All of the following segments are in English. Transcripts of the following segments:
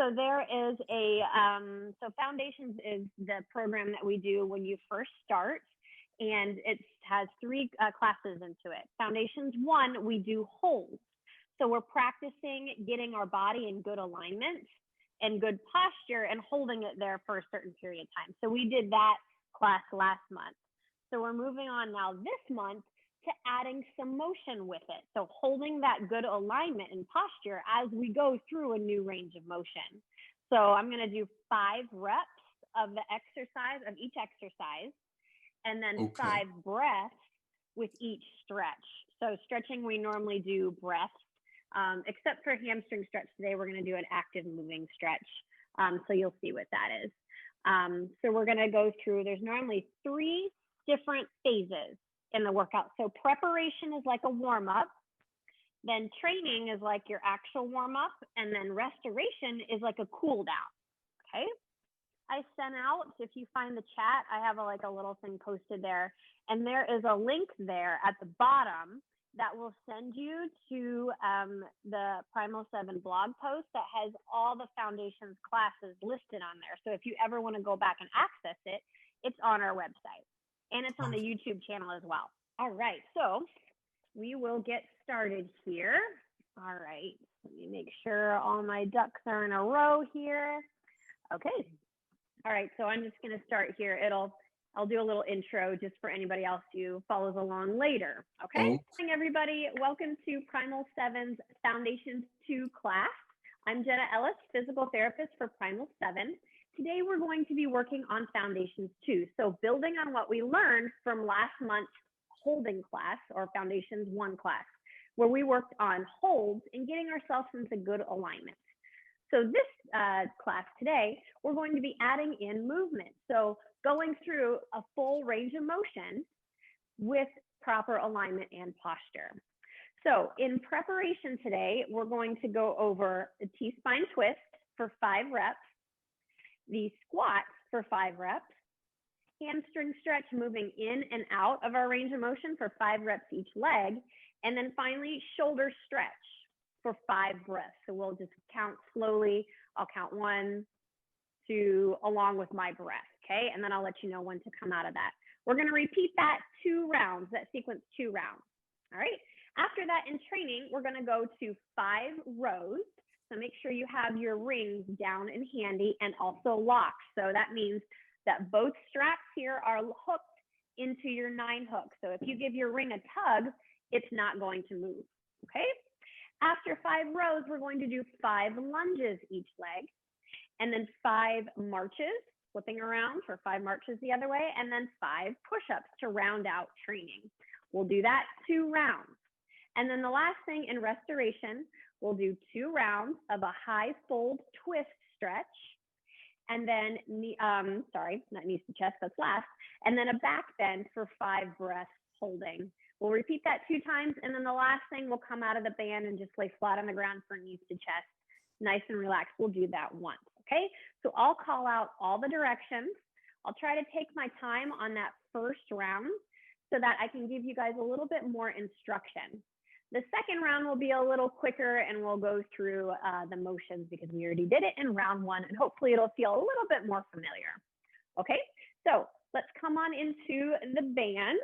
So there is so Foundations is the program that we do when you first start, and it has 3 classes into it. Foundations 1, we do holds. So we're practicing getting our body in good alignment and good posture and holding it there for a certain period of time. So we did that class last month. So we're moving on now this month to adding some motion with it. So holding that good alignment and posture as we go through a new range of motion. So I'm gonna do 5 reps of the exercise, of each exercise, and then 5 breaths with each stretch. So stretching, we normally do breaths, except for hamstring stretch today, we're gonna do an active moving stretch. So you'll see what that is. So we're gonna go through, there's normally 3 different phases in the workout. So preparation is like a warm-up, then training is like your actual warm-up, and then restoration is like a cool down, okay? I sent out, if you find the chat, I have a little thing posted there, and there is a link there at the bottom that will send you to the Primal 7 blog post that has all the Foundations classes listed on there. So if you ever wanna go back and access it, it's on our website. And it's on the YouTube channel as well. All right, so we will get started here. All right, let me make sure all my ducks are in a row here. Okay, all right, so I'm just gonna start here. I'll do a little intro just for anybody else who follows along later, okay? Good morning, everybody. Welcome to Primal 7's Foundations 2 class. I'm Jenna Ellis, physical therapist for Primal 7. Today, we're going to be working on Foundations 2. So building on what we learned from last month's holding class, or Foundations 1 class, where we worked on holds and getting ourselves into good alignment. So this class today, we're going to be adding in movement. So going through a full range of motion with proper alignment and posture. So in preparation today, we're going to go over a T-spine twist for 5 reps, the squats for 5 reps, hamstring stretch moving in and out of our range of motion for 5 reps each leg, and then finally shoulder stretch for 5 breaths. So we'll just count slowly. I'll count 1, 2, along with my breath, okay? And then I'll let you know when to come out of that. We're gonna repeat that 2 rounds, that sequence 2 rounds, all right? After that in training, we're gonna go to 5 rows. So make sure you have your rings down and handy and also locked. So that means that both straps here are hooked into your 9 hooks. So if you give your ring a tug, it's not going to move, okay? After 5 rows, we're going to do 5 lunges each leg, and then 5 marches, flipping around for 5 marches the other way, and then 5 push-ups to round out training. We'll do that 2 rounds. And then the last thing in restoration, we'll do 2 rounds of a high fold twist stretch, and then, sorry, not knees to chest, that's last, and then a back bend for 5 breaths holding. We'll repeat that 2 times, and then the last thing, we'll come out of the band and just lay flat on the ground for knees to chest. Nice and relaxed. We'll do that once, okay? So I'll call out all the directions. I'll try to take my time on that first round so that I can give you guys a little bit more instruction. The second round will be a little quicker, and we'll go through the motions because we already did it in round 1, and hopefully it'll feel a little bit more familiar. Okay, so let's come on into the band.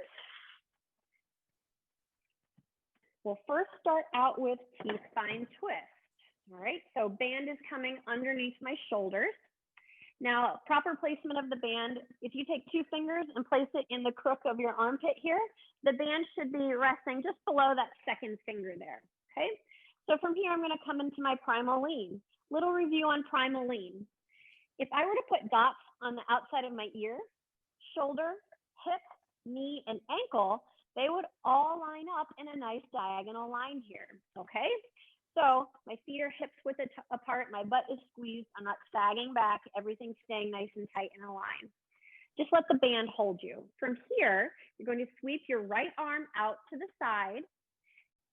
We'll first start out with T-spine twist. All right, so band is coming underneath my shoulders. Now, proper placement of the band, if you take 2 fingers and place it in the crook of your armpit here, the band should be resting just below that 2nd finger there, okay? So from here, I'm gonna come into my primal lean. Little review on primal lean. If I were to put dots on the outside of my ear, shoulder, hip, knee, and ankle, they would all line up in a nice diagonal line here, okay? So my feet are hips width apart, my butt is squeezed, I'm not sagging back, everything's staying nice and tight in a line. Just let the band hold you. From here, you're going to sweep your right arm out to the side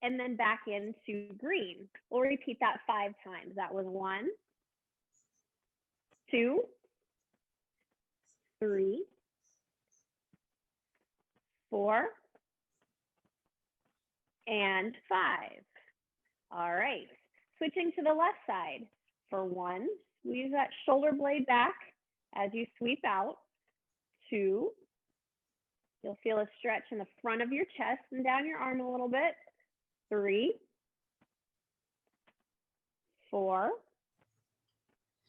and then back into green. We'll repeat that 5 times. That was 1, 2, 3, 4, and 5. All right, switching to the left side. For 1, squeeze that shoulder blade back as you sweep out. 2, you'll feel a stretch in the front of your chest and down your arm a little bit. 3, 4,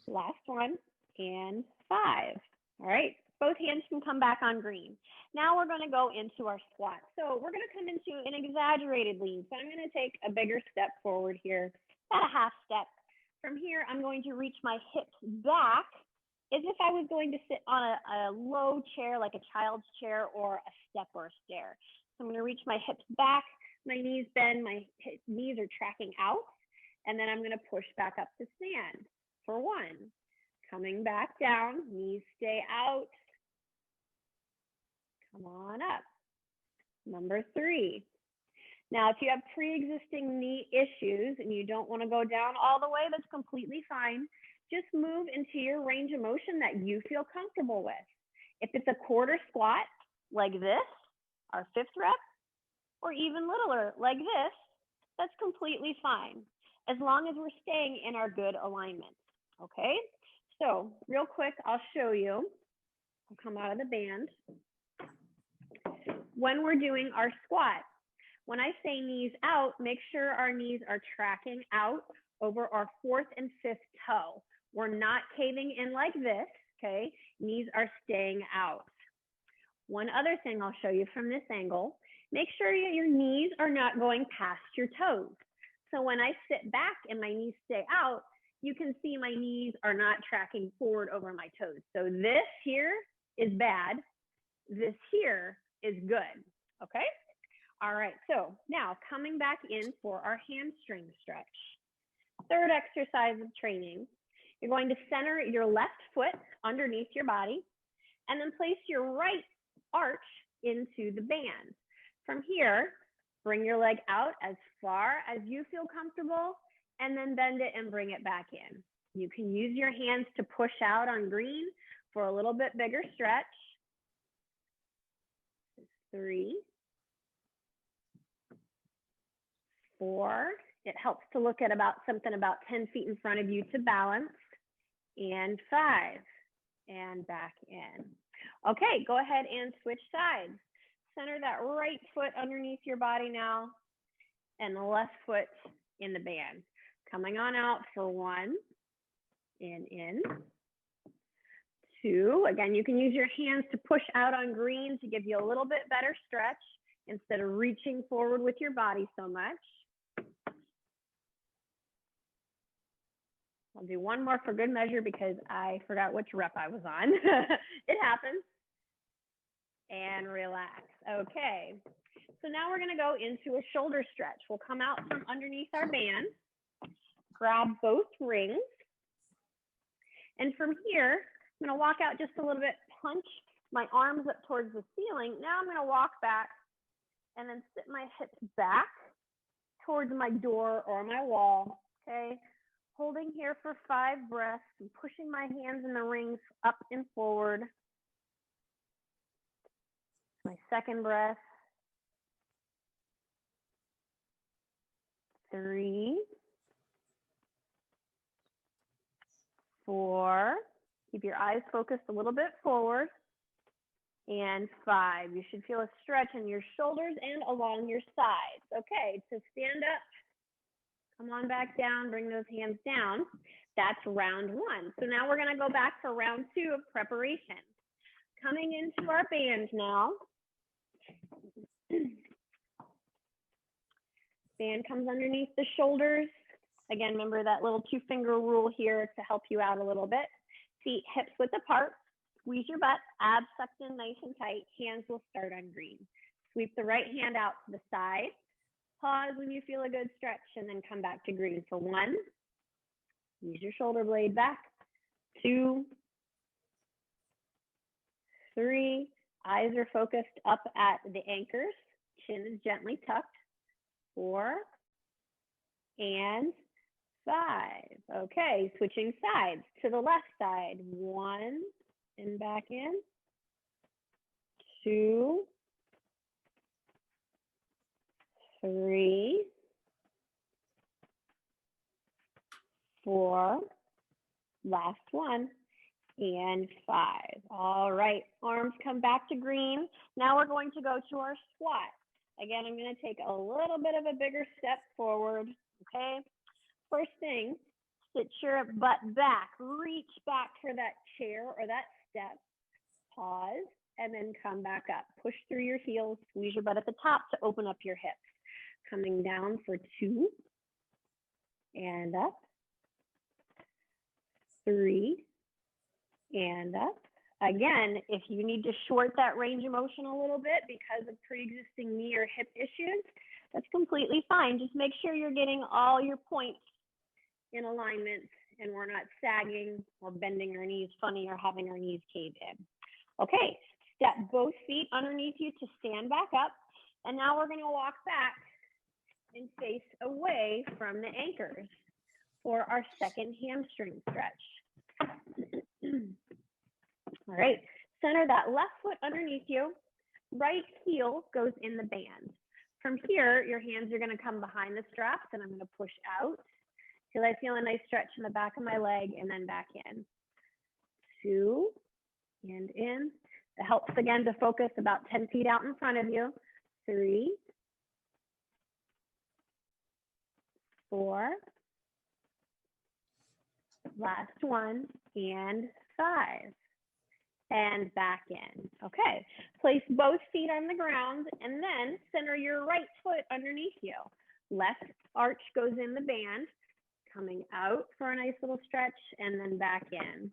last one, and 5. All right, both hands can come back on green. Now we're going to go into our squat. So we're going to come into an exaggerated lean. So I'm going to take a bigger step forward here, about a half step. From here, I'm going to reach my hips back as if I was going to sit on a low chair, like a child's chair or a step or a stair. So I'm going to reach my hips back, my knees bend, my knees are tracking out, and then I'm going to push back up to stand for 1. Coming back down, knees stay out. Come on up. Number 3. Now, if you have pre-existing knee issues and you don't want to go down all the way, that's completely fine. Just move into your range of motion that you feel comfortable with. If it's a quarter squat like this, our 5th rep, or even littler like this, that's completely fine, as long as we're staying in our good alignment, okay? So real quick, I'll show you. I'll come out of the band. When we're doing our squat, when I say knees out, make sure our knees are tracking out over our 4th and 5th toe. We're not caving in like this, okay? Knees are staying out. One other thing I'll show you from this angle, make sure your knees are not going past your toes. So when I sit back and my knees stay out, you can see my knees are not tracking forward over my toes. So this here is bad. This here is good, okay? All right, so now coming back in for our hamstring stretch. 3rd exercise of training, you're going to center your left foot underneath your body and then place your right arch into the band. From here, bring your leg out as far as you feel comfortable and then bend it and bring it back in. You can use your hands to push out on green for a little bit bigger stretch. 3, 4, it helps to look at something about 10 feet in front of you to balance, and 5, and back in. Okay, go ahead and switch sides. Center that right foot underneath your body now, and the left foot in the band. Coming on out for 1, and in. 2, again, you can use your hands to push out on green to give you a little bit better stretch instead of reaching forward with your body so much. I'll do one more for good measure because I forgot which rep I was on. It happens. And relax. Okay. So now we're going to go into a shoulder stretch. We'll come out from underneath our band, grab both rings. And from here, I'm going to walk out just a little bit, punch my arms up towards the ceiling. Now I'm going to walk back and then sit my hips back towards my door or my wall, okay? Holding here for 5 breaths and pushing my hands in the rings up and forward. My 2nd breath. 3, 4, keep your eyes focused a little bit forward, and 5. You should feel a stretch in your shoulders and along your sides. Okay, so stand up, come on back down, bring those hands down. That's round 1. So now we're gonna go back for round 2 of preparation. Coming into our band now. Band comes underneath the shoulders. Again, remember that little 2-finger rule here to help you out a little bit. Feet hips width apart. Squeeze your butt, abs sucked in nice and tight. Hands will start on green. Sweep the right hand out to the side. Pause when you feel a good stretch and then come back to green for 1. Use your shoulder blade back. 2, 3. Eyes are focused up at the anchors. Chin is gently tucked. 4, and 5. Okay, switching sides to the left side. 1, and back in. 2, 3, 4, Last one. And 5. All right, arms come back to green. Now we're going to go to our squat. Again, I'm going to take a little bit of a bigger step forward, okay? First thing, sit your butt back. Reach back for that chair or that step. Pause, and then come back up. Push through your heels, squeeze your butt at the top to open up your hips. Coming down for 2, and up. 3, and up. Again, if you need to short that range of motion a little bit because of pre-existing knee or hip issues, that's completely fine. Just make sure you're getting all your points in alignment and we're not sagging or bending our knees funny or having our knees cave in. Okay, step both feet underneath you to stand back up. And now we're going to walk back and face away from the anchors for our second hamstring stretch. All right, center that left foot underneath you. Right heel goes in the band. From here, your hands are going to come behind the straps, and I'm going to push out till I feel a nice stretch in the back of my leg, and then back in. 2, and in. It helps again to focus about 10 feet out in front of you. 3, 4, last one, and 5. And back in. Okay, place both feet on the ground and then center your right foot underneath you. Left arch goes in the band, coming out for a nice little stretch and then back in.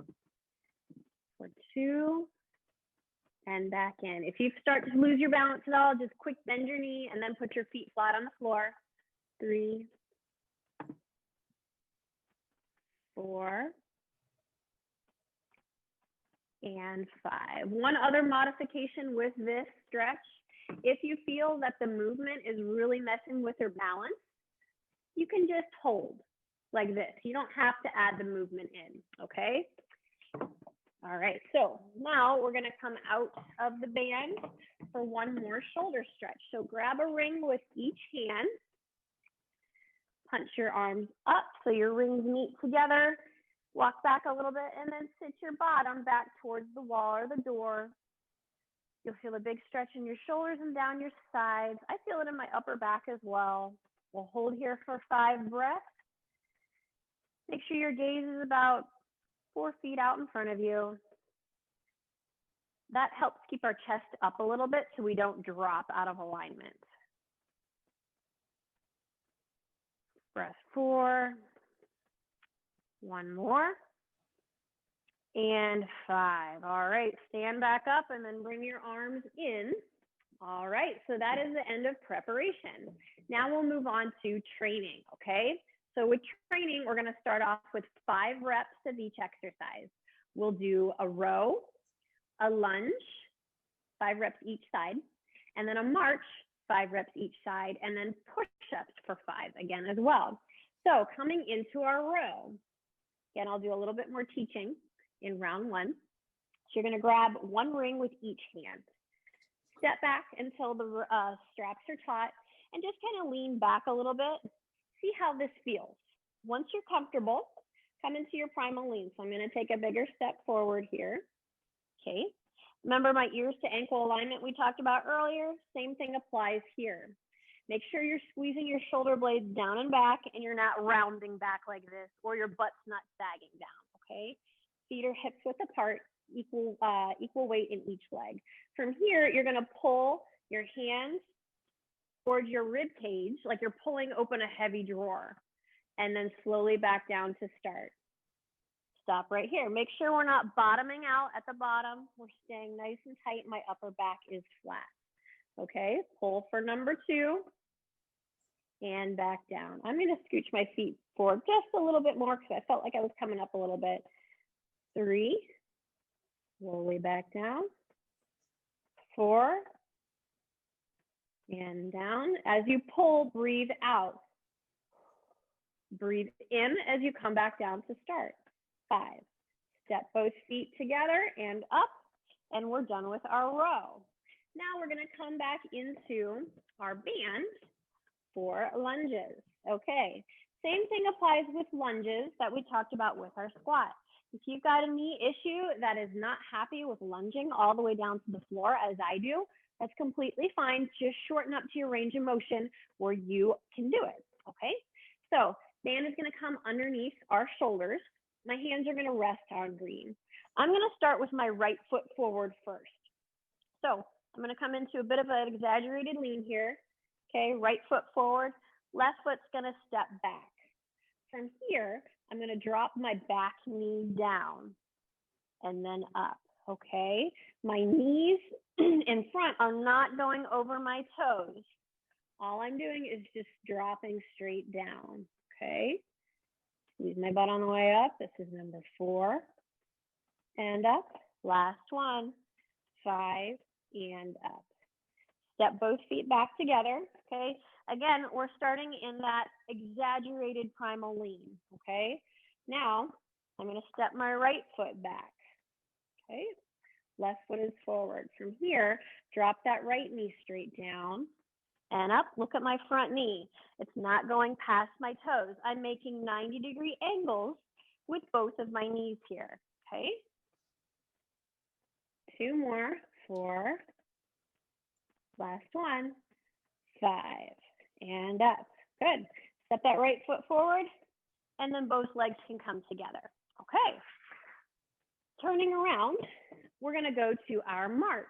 For 2, and back in. If you start to lose your balance at all, just quick bend your knee and then put your feet flat on the floor. 3, 4, and 5. One other modification with this stretch, if you feel that the movement is really messing with your balance, you can just hold like this. You don't have to add the movement in, okay? All right, so now we're gonna come out of the band for one more shoulder stretch. So grab a ring with each hand, punch your arms up so your rings meet together. Walk back a little bit and then sit your bottom back towards the wall or the door. You'll feel a big stretch in your shoulders and down your sides. I feel it in my upper back as well. We'll hold here for 5 breaths. Make sure your gaze is about 4 feet out in front of you. That helps keep our chest up a little bit so we don't drop out of alignment. Breath 4. 1 more. And 5. All right, stand back up and then bring your arms in. All right, so that is the end of preparation. Now we'll move on to training, okay? So with training, we're gonna start off with 5 reps of each exercise. We'll do a row, a lunge, 5 reps each side, and then a march, 5 reps each side, and then push-ups for 5 again as well. So coming into our row, again, I'll do a little bit more teaching in round 1. So you're going to grab 1 ring with each hand. Step back until the straps are taut and just kind of lean back a little bit. See how this feels. Once you're comfortable, come into your primal lean. So I'm going to take a bigger step forward here. Okay. Remember my ears to ankle alignment we talked about earlier? Same thing applies here. Make sure you're squeezing your shoulder blades down and back and you're not rounding back like this or your butt's not sagging down, okay? Feet are hip width apart, equal weight in each leg. From here, you're gonna pull your hands towards your rib cage, like you're pulling open a heavy drawer, and then slowly back down to start. Stop right here. Make sure we're not bottoming out at the bottom. We're staying nice and tight. My upper back is flat. Okay, pull for number 2 and back down. I'm going to scooch my feet forward just a little bit more because I felt like I was coming up a little bit. 3, slowly back down. 4, and down. As you pull, breathe out. Breathe in as you come back down to start. 5, step both feet together and up, and we're done with our row. Now we're going to come back into our band for lunges. Okay, same thing applies with lunges that we talked about with our squat. If you've got a knee issue that is not happy with lunging all the way down to the floor as I do, that's completely fine. Just shorten up to your range of motion where you can do it, okay? So band is gonna come underneath our shoulders. My hands are gonna rest on green. I'm gonna start with my right foot forward first. So I'm gonna come into a bit of an exaggerated lean here. Okay, right foot forward, left foot's gonna step back. From here, I'm gonna drop my back knee down and then up, okay? My knees in front are not going over my toes. All I'm doing is just dropping straight down, okay? Squeeze my butt on the way up. This is number 4. And up, last one, 5, and up. Step both feet back together, okay? Again, we're starting in that exaggerated primal lean, okay? Now, I'm gonna step my right foot back, okay? Left foot is forward. From here, drop that right knee straight down and up. Look at my front knee. It's not going past my toes. I'm making 90-degree angles with both of my knees here, okay? 2 more, 4, last one, 5, and up. Good. Step that right foot forward, and then both legs can come together. Okay. Turning around, we're gonna go to our march.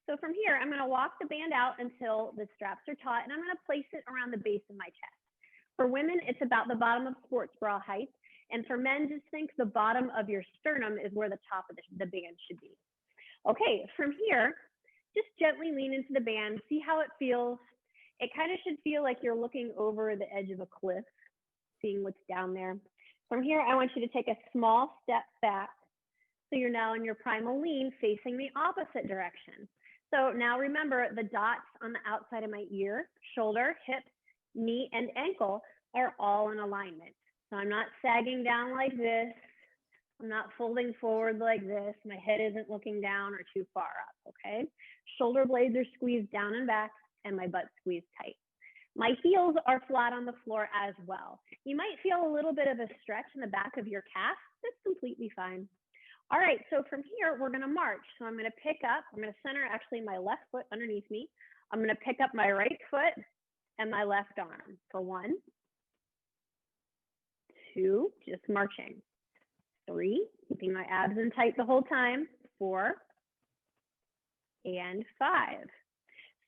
So from here, I'm gonna walk the band out until the straps are taut, and I'm gonna place it around the base of my chest. For women, it's about the bottom of sports bra height. And for men, just think the bottom of your sternum is where the top of the band should be. Okay, from here, just gently lean into the band, see how it feels. It kind of should feel like you're looking over the edge of a cliff, seeing what's down there. From here, I want you to take a small step back. So you're now in your primal lean facing the opposite direction. So now remember, the dots on the outside of my ear, shoulder, hip, knee, and ankle are all in alignment. So I'm not sagging down like this. I'm not folding forward like this. My head isn't looking down or too far up, okay? Shoulder blades are squeezed down and back, and my butt's squeezed tight. My heels are flat on the floor as well. You might feel a little bit of a stretch in the back of your calf. That's completely fine. All right, so from here, we're gonna march. So I'm gonna pick up, I'm gonna center actually my left foot underneath me. I'm gonna pick up my right foot and my left arm for 1, 2, just marching. 3, keeping my abs in tight the whole time. 4, and 5.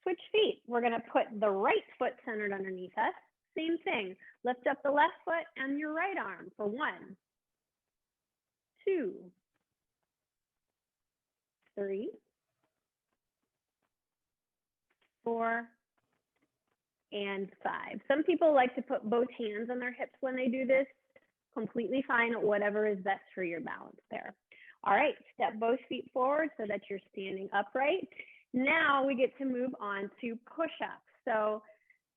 Switch feet. We're gonna put the right foot centered underneath us. Same thing. Lift up the left foot and your right arm for 1, 2, 3, 4, and 5. Some people like to put both hands on their hips when they do this. Completely fine, whatever is best for your balance there. All right, step both feet forward so that you're standing upright. Now we get to move on to push-ups. So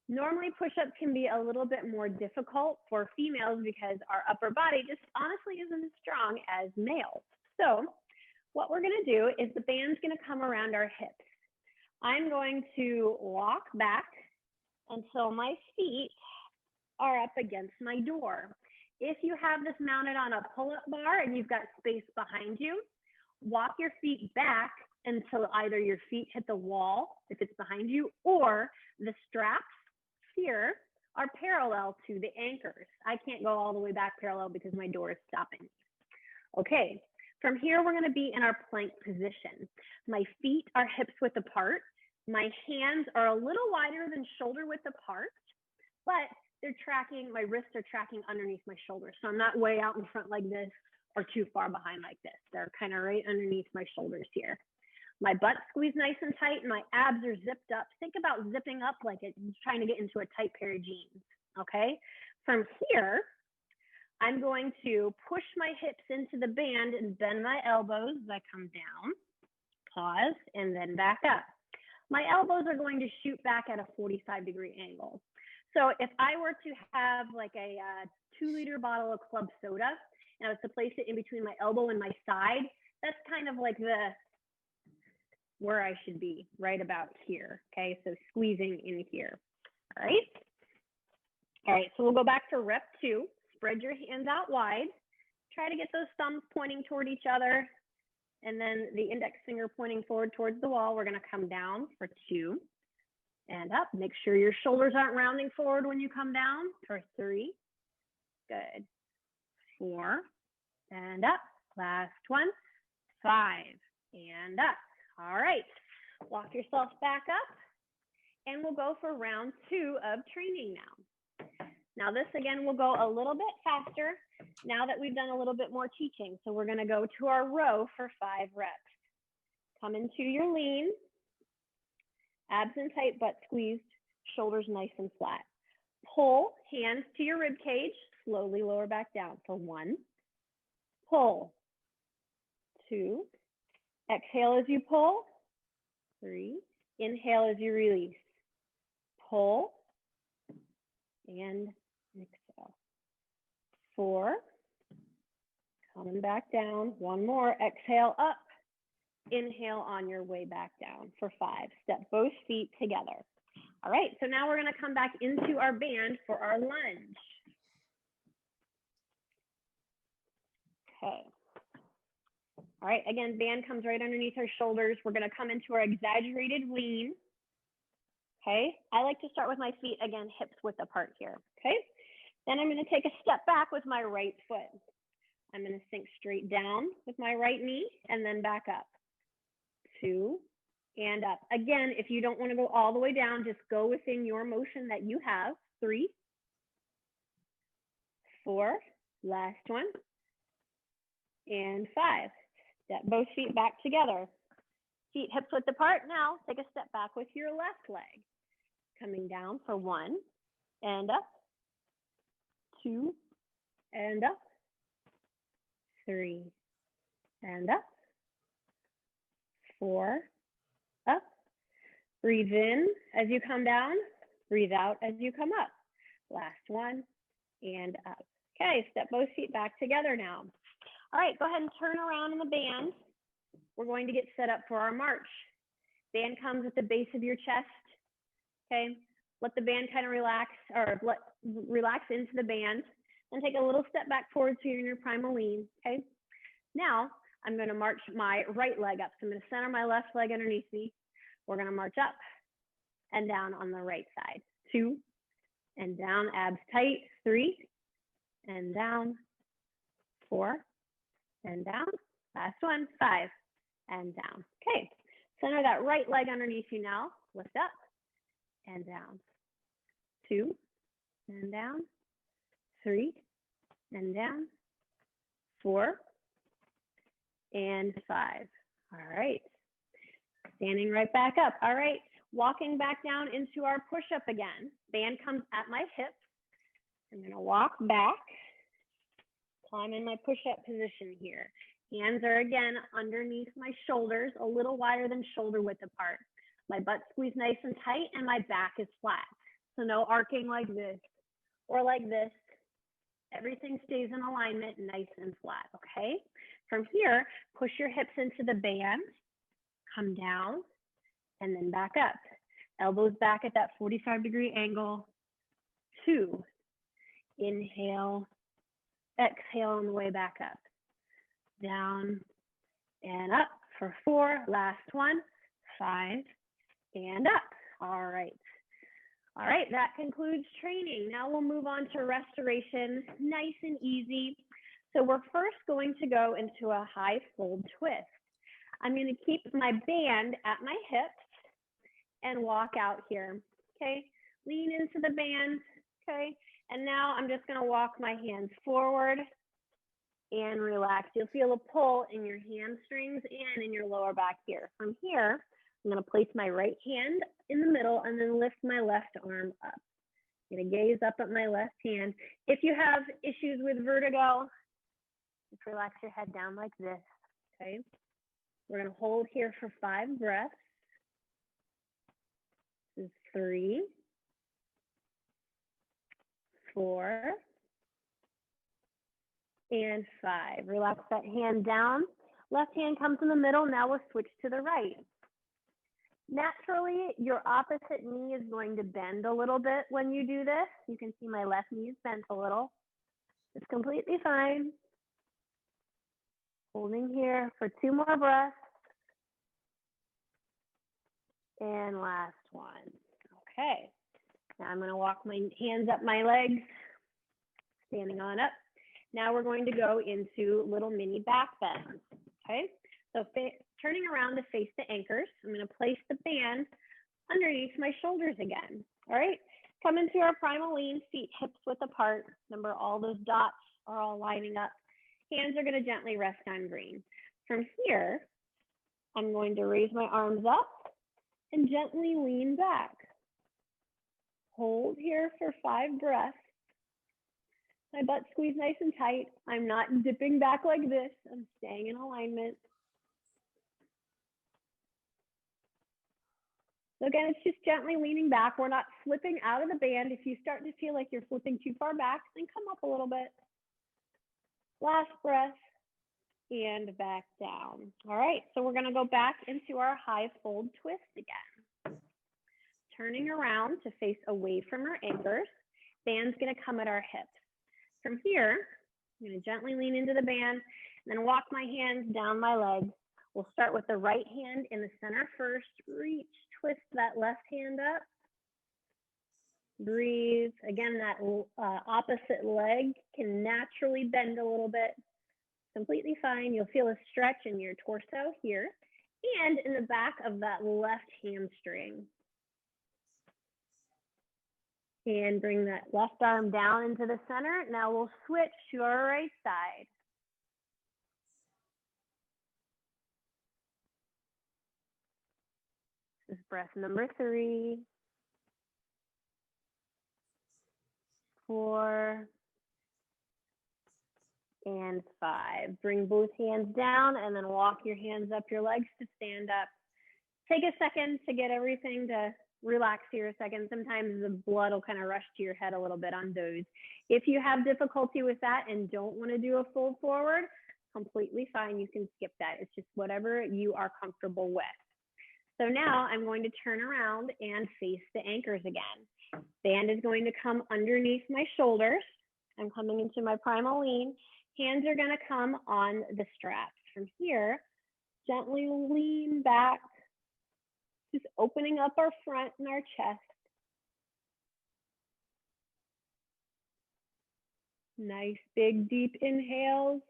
normally push-ups can be a little bit more difficult for females because our upper body just honestly isn't as strong as males. So what we're gonna do is the band's gonna come around our hips. I'm going to walk back until my feet are up against my door. If you have this mounted on a pull-up bar and you've got space behind you, walk your feet back until either your feet hit the wall, if it's behind you, or the straps here are parallel to the anchors. I can't go all the way back parallel because my door is stopping me. Okay, from here, we're gonna be in our plank position. My feet are hips width apart. My hands are a little wider than shoulder width apart, but they're tracking, my wrists are tracking underneath my shoulders. So I'm not way out in front like this or too far behind like this. They're kind of right underneath my shoulders here. My butt's squeezed nice and tight and my abs are zipped up. Think about zipping up like it's trying to get into a tight pair of jeans, okay? From here, I'm going to push my hips into the band and bend my elbows as I come down, pause, and then back up. My elbows are going to shoot back at a 45-degree angle. So if I were to have like a 2-liter bottle of club soda and I was to place it in between my elbow and my side, that's kind of like where I should be, right about here, okay? So squeezing in here, all right? All right, so we'll go back to rep 2. Spread your hands out wide. try to get those thumbs pointing toward each other and then the index finger pointing forward towards the wall. We're going to come down for 2 and up. Make sure your shoulders aren't rounding forward when you come down for 3. Good. 4 and up. Last one. 5 and up. All right. Walk yourself back up and we'll go for round 2 of training now. Now this again will go a little bit faster now that we've done a little bit more teaching. So we're going to go to our row for 5 reps. Come into your lean, abs in tight, butt squeezed, shoulders nice and flat. Pull, hands to your rib cage, slowly lower back down for 1. Pull, 2. Exhale as you pull, 3. Inhale as you release. Pull and exhale. 4. Coming back down. 1 more. Exhale up. Inhale on your way back down for 5. Step both feet together. All right, so now we're going to come back into our band for our lunge. Okay. All right, again, band comes right underneath our shoulders. We're going to come into our exaggerated lean. Okay, I like to start with my feet, again, hips width apart here. Okay, then I'm going to take a step back with my right foot. I'm going to sink straight down with my right knee and then back up. 2 and up. Again, if you don't want to go all the way down, just go within your motion that you have. 3, 4, last one, and 5. Step both feet back together. Feet hips width apart. Now take a step back with your left leg. Coming down for 1 and up, 2 and up, 3 and up, 4 up. Breathe in as you come down, breathe out as you come up. Last one and up. Okay, step both feet back together now. All right, go ahead and turn around in the band. We're going to get set up for our march. Band comes at the base of your chest. Okay, let the band kind of relax, or relax into the band, and take a little step back forward so you're in your primal lean. Okay, now I'm going to march my right leg up. So I'm going to center my left leg underneath me. We're going to march up and down on the right side. 2 and down, abs tight. 3 and down. 4 and down. Last one. 5 and down. Okay, center that right leg underneath you now. Lift up and down. 2 and down. 3 and down. 4 and 5. All right. Standing right back up. All right. Walking back down into our push-up again. Band comes at my hips. I'm going to walk back. Climb in my push-up position here. Hands are again underneath my shoulders, a little wider than shoulder width apart. My butt squeezed nice and tight and my back is flat. So no arcing like this or like this. Everything stays in alignment, nice and flat, okay? From here, push your hips into the band, come down, and then back up. Elbows back at that 45-degree angle. 2, inhale, exhale on the way back up. Down and up for 4, last one, 5, and up. All right. All right, that concludes training. Now we'll move on to restoration, nice and easy. So we're first going to go into a high fold twist. I'm going to keep my band at my hips and walk out here, okay? Lean into the band, okay? And now I'm just going to walk my hands forward and relax. You'll feel a pull in your hamstrings and in your lower back here. From here, I'm going to place my right hand in the middle and then lift my left arm up. I'm going to gaze up at my left hand. If you have issues with vertigo, just relax your head down like this, okay? We're going to hold here for 5 breaths. This is 3, 4, and 5. Relax that hand down. Left hand comes in the middle. Now we'll switch to the right. Naturally, your opposite knee is going to bend a little bit when you do this. You can see my left knee is bent a little. It's completely fine. Holding here for 2 more breaths. And last one. Okay. Now I'm going to walk my hands up my legs, standing on up. Now we're going to go into little mini back bends. Okay. So turning around to face the anchors, I'm going to place the band underneath my shoulders again. All right. Come into our primal lean, feet hips width apart. Remember, all those dots are all lining up. Hands are going to gently rest on green. From here, I'm going to raise my arms up and gently lean back. Hold here for 5 breaths. My butt squeezed nice and tight. I'm not dipping back like this. I'm staying in alignment. So again, it's just gently leaning back. We're not slipping out of the band. If you start to feel like you're slipping too far back, then come up a little bit. Last breath and back down. All right, so we're gonna go back into our high fold twist again. Turning around to face away from our anchors. Band's gonna come at our hips. From here, I'm gonna gently lean into the band and then walk my hands down my legs. We'll start with the right hand in the center first. Reach, twist that left hand up. Breathe. Again, that opposite leg can naturally bend a little bit. Completely fine. You'll feel a stretch in your torso here and in the back of that left hamstring. And bring that left arm down into the center. Now we'll switch to our right side. This is breath number 3, 4, and 5. Bring both hands down and then walk your hands up your legs to stand up. Take a second to get everything to relax here a second. Sometimes the blood will kind of rush to your head a little bit on those. If you have difficulty with that and don't want to do a full forward, completely fine. You can skip that. It's just whatever you are comfortable with. So now I'm going to turn around and face the anchors again. Band is going to come underneath my shoulders. I'm coming into my primal lean. Hands are going to come on the straps. From here, gently lean back, just opening up our front and our chest. Nice, big, deep inhales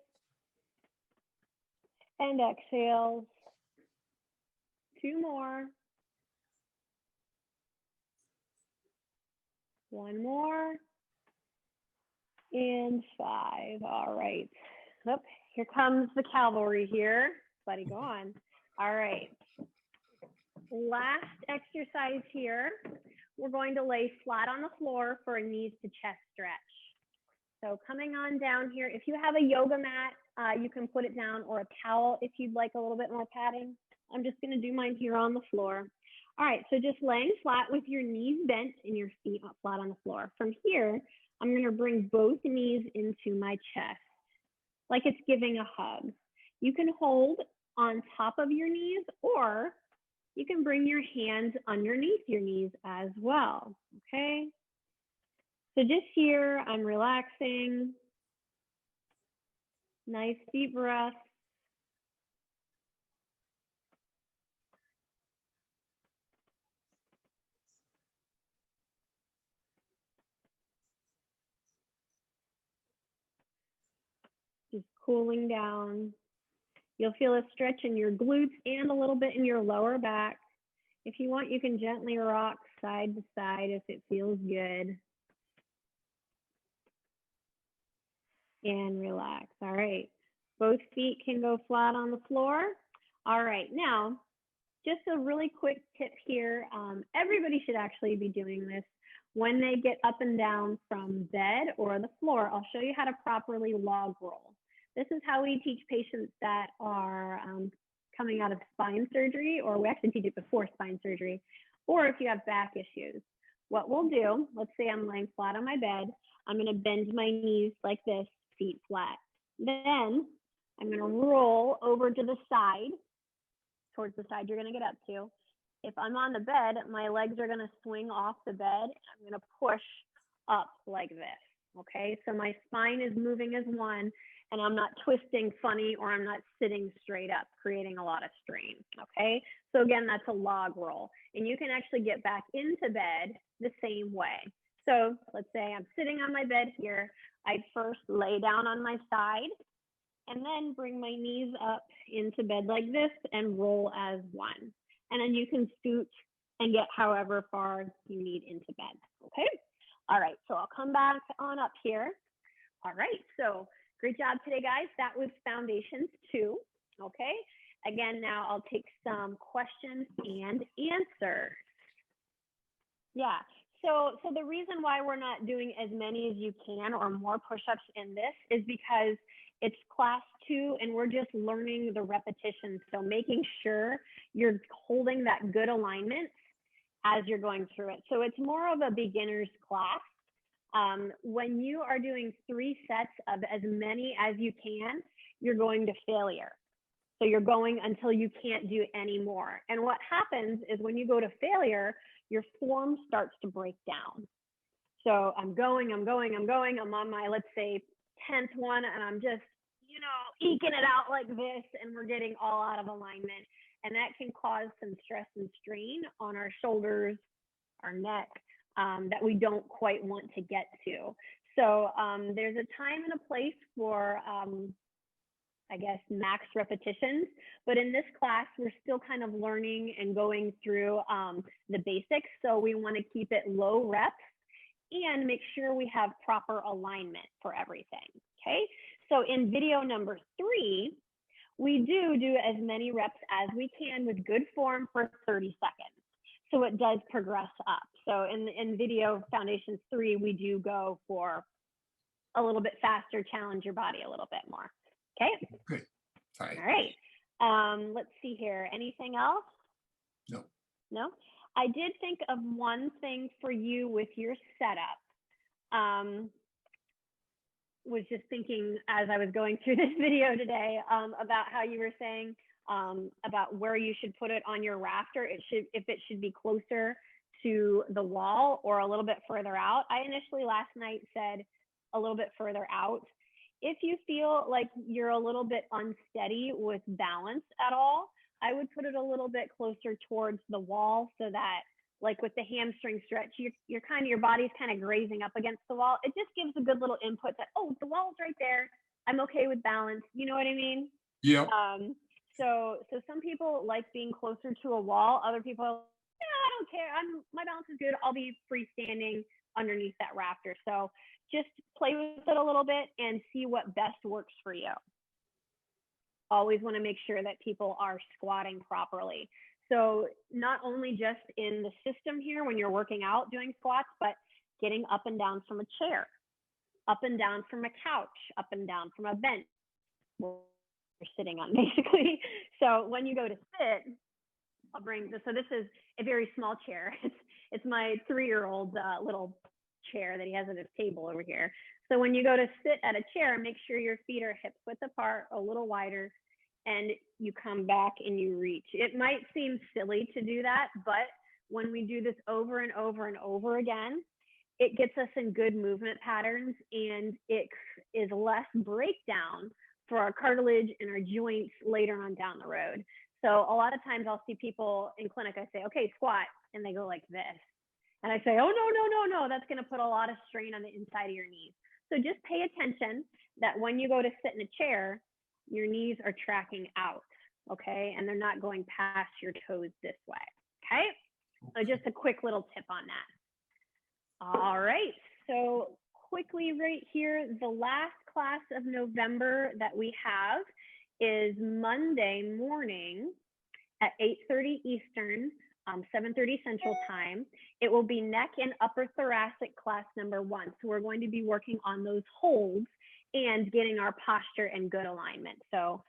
and exhales. 2 more. 1 more. And 5. All right. Oh, here comes the cavalry here. Buddy, go on. All right. Last exercise here. We're going to lay flat on the floor for a knees to chest stretch. So coming on down here, if you have a yoga mat, you can put it down, or a towel if you'd like a little bit more padding. I'm just going to do mine here on the floor. All right, so just laying flat with your knees bent and your feet flat on the floor. From here, I'm going to bring both knees into my chest, like it's giving a hug. You can hold on top of your knees, or you can bring your hands underneath your knees as well, okay? So just here, I'm relaxing. Nice deep breath. Just cooling down. You'll feel a stretch in your glutes and a little bit in your lower back. If you want, you can gently rock side to side if it feels good. And relax. All right. Both feet can go flat on the floor. All right. Now, just a really quick tip here. Everybody should actually be doing this when they get up and down from bed or the floor. I'll show you how to properly log roll. This is how we teach patients that are coming out of spine surgery, or we actually teach it before spine surgery, or if you have back issues. What we'll do, let's say I'm laying flat on my bed, I'm going to bend my knees like this, feet flat. Then I'm going to roll over to the side, towards the side you're going to get up to. If I'm on the bed, my legs are going to swing off the bed. I'm going to push up like this. Okay, so my spine is moving as one, and I'm not twisting funny, or I'm not sitting straight up, creating a lot of strain, okay? So again, that's a log roll. And you can actually get back into bed the same way. So let's say I'm sitting on my bed here. I'd first lay down on my side and then bring my knees up into bed like this and roll as one. And then you can scoot and get however far you need into bed, okay? All right, so I'll come back on up here. All right, so great job today, guys. That was Foundations 2, okay? Again, now I'll take some questions and answers. Yeah, so the reason why we're not doing as many as you can or more push-ups in this is because it's class 2 and we're just learning the repetition. So making sure you're holding that good alignment as you're going through it. So it's more of a beginner's class. When you are doing 3 sets of as many as you can, you're going to failure. So you're going until you can't do any more. And what happens is when you go to failure, your form starts to break down. So I'm going, I'm on my, let's say, 10th one, and I'm just, you know, eking it out like this, and we're getting all out of alignment. And that can cause some stress and strain on our shoulders, our neck, that we don't quite want to get to. So there's a time and a place for, I guess, max repetitions. But in this class, we're still kind of learning and going through the basics. So we want to keep it low reps and make sure we have proper alignment for everything, okay? So in video number 3, we do as many reps as we can with good form for 30 seconds. So it does progress up. So in video Foundations 3, we do go for a little bit faster, challenge your body a little bit more, okay? Good. All right. All right. Let's see here. Anything else? No. No? I did think of one thing for you with your setup. Was just thinking as I was going through this video today about how you were saying about where you should put it on your rafter. If it should be closer to the wall or a little bit further out. I initially last night said a little bit further out. If you feel like you're a little bit unsteady with balance at all, I would put it a little bit closer towards the wall so that, like with the hamstring stretch, your body's kind of grazing up against the wall. It just gives a good little input that, oh, the wall's right there. I'm okay with balance. You know what I mean? Yeah. So some people like being closer to a wall. Other people, yeah, I don't care. My balance is good. I'll be freestanding underneath that rafter. So just play with it a little bit and see what best works for you. Always want to make sure that people are squatting properly. So not only just in the system here when you're working out doing squats, but getting up and down from a chair, up and down from a couch, up and down from a bench you're sitting on basically. So when you go to sit, I'll bring this. So this is a very small chair. It's my 3-year-old's little chair that he has at his table over here. So when you go to sit at a chair, make sure your feet are hip width apart, a little wider, and you come back and you reach. It might seem silly to do that, but when we do this over and over and over again, it gets us in good movement patterns, and it is less breakdown for our cartilage and our joints later on down the road. So a lot of times I'll see people in clinic, I say, okay, squat, and they go like this. And I say, oh, no, that's gonna put a lot of strain on the inside of your knees. So just pay attention that when you go to sit in a chair, your knees are tracking out, okay? And they're not going past your toes this way, okay? So just a quick little tip on that. All right, so quickly right here, the last class of November that we have is Monday morning at 8:30 Eastern, 7:30 Central Time. It will be neck and upper thoracic class number 1. So we're going to be working on those holds and getting our posture and good alignment. So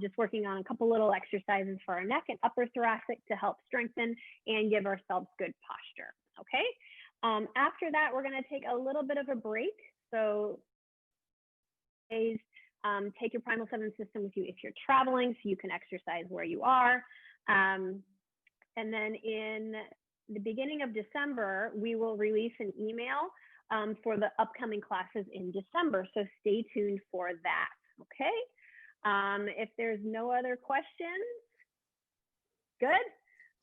just working on a couple little exercises for our neck and upper thoracic to help strengthen and give ourselves good posture, okay? After that, we're gonna take a little bit of a break. So take your Primal 7 system with you if you're traveling so you can exercise where you are. And then in the beginning of December, we will release an email for the upcoming classes in December. So stay tuned for that, Okay. If there's no other questions, good.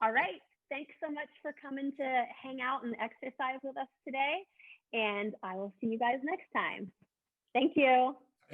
All right. Thanks so much for coming to hang out and exercise with us today. And I will see you guys next time. Thank you.